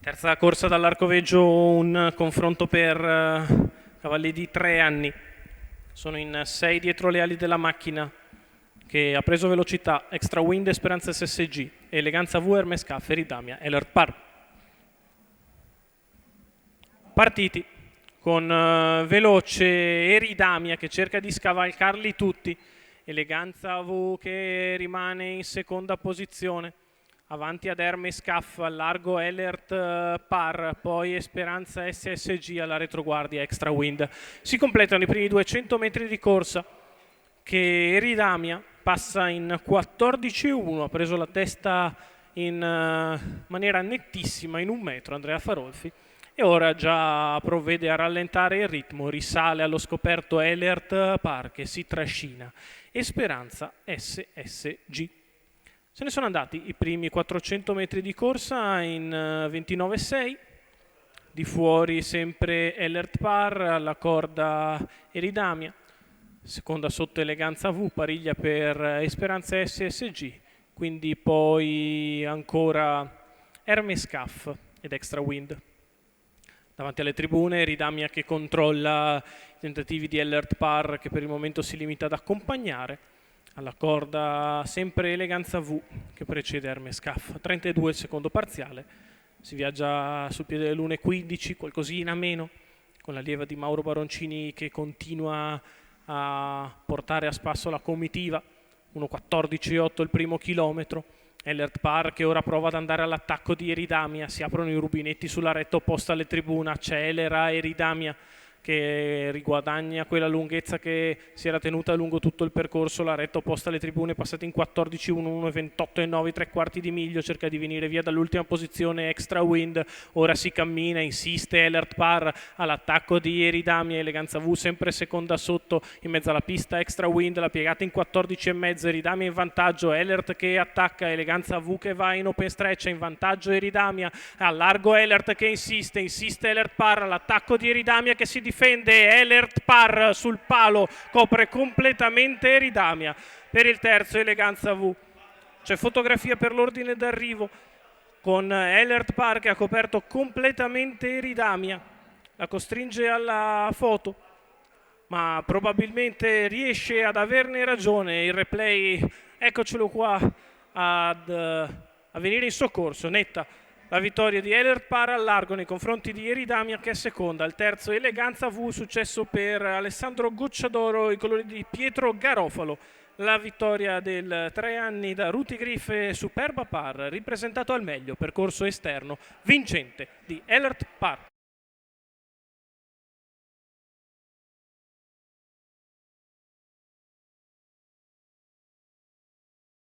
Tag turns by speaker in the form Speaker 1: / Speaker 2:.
Speaker 1: Terza corsa dall'Arcoveggio, un confronto per cavalli di 3 anni. Sono in 6 dietro le ali della macchina che ha preso velocità: Extra Wind, Speranza SSG, Eleganza V, Hermes K, Eridamia, Elert Par. Partiti con veloce Eridamia che cerca di scavalcarli tutti, Eleganza V che rimane in seconda posizione, avanti ad Hermes Caff, al largo Elert Par, poi Speranza SSG alla retroguardia Extra Wind. Si completano i primi 200 metri di corsa che Eridamia passa in 14,1, ha preso la testa in maniera nettissima in 1 metro Andrea Farolfi, e ora già provvede a rallentare il ritmo, risale allo scoperto Elert Par che si trascina e Speranza SSG. Se ne sono andati i primi 400 metri di corsa in 29,6, di fuori sempre Elert Par, alla corda Eridamia, seconda sotto Eleganza V, pariglia per Esperanza SSG, quindi poi ancora Hermes Caff ed Extra Wind. Davanti alle tribune Eridamia che controlla i tentativi di Elert Par, che per il momento si limita ad accompagnare. Alla corda sempre Eleganza V che precede Hermes Caff. 32 il secondo parziale, si viaggia sul piede dell'1,15, qualcosina meno, con la lieva di Mauro Baroncini che continua a portare a spasso la comitiva. 1,14,8 il primo chilometro. Elert Par che ora prova ad andare all'attacco di Eridamia, si aprono i rubinetti sulla retta opposta alle tribune, accelera Eridamia che riguadagna quella lunghezza che si era tenuta lungo tutto il percorso. La retta opposta alle tribune passata in 14,1, 1,28,9, 3/4 di miglio, cerca di venire via dall'ultima posizione Extra Wind. Ora si cammina, insiste Elert Par all'attacco di Eridamia, Eleganza V sempre seconda sotto in mezzo alla pista. Extra Wind la piegata in 14,5, Eridamia in vantaggio, Elert che attacca, Eleganza V che va in open stretch, in vantaggio Eridamia, a largo Elert che insiste Elert Par all'attacco di Eridamia che si difende, Elert Par sul palo, copre completamente Eridamia. Per il terzo Eleganza V c'è fotografia per l'ordine d'arrivo con Elert Par che ha coperto completamente Eridamia, la costringe alla foto, ma probabilmente riesce ad averne ragione. Il replay, eccocelo qua a venire in soccorso. Netta la vittoria di Elert Par al largo nei confronti di Eridamia che è seconda. Al terzo Eleganza V, successo per Alessandro Gocciadoro, i colori di Pietro Garofalo. La vittoria del 3 anni da Ruti Griffe Superba Par, ripresentato al meglio, percorso esterno vincente di Elert Par.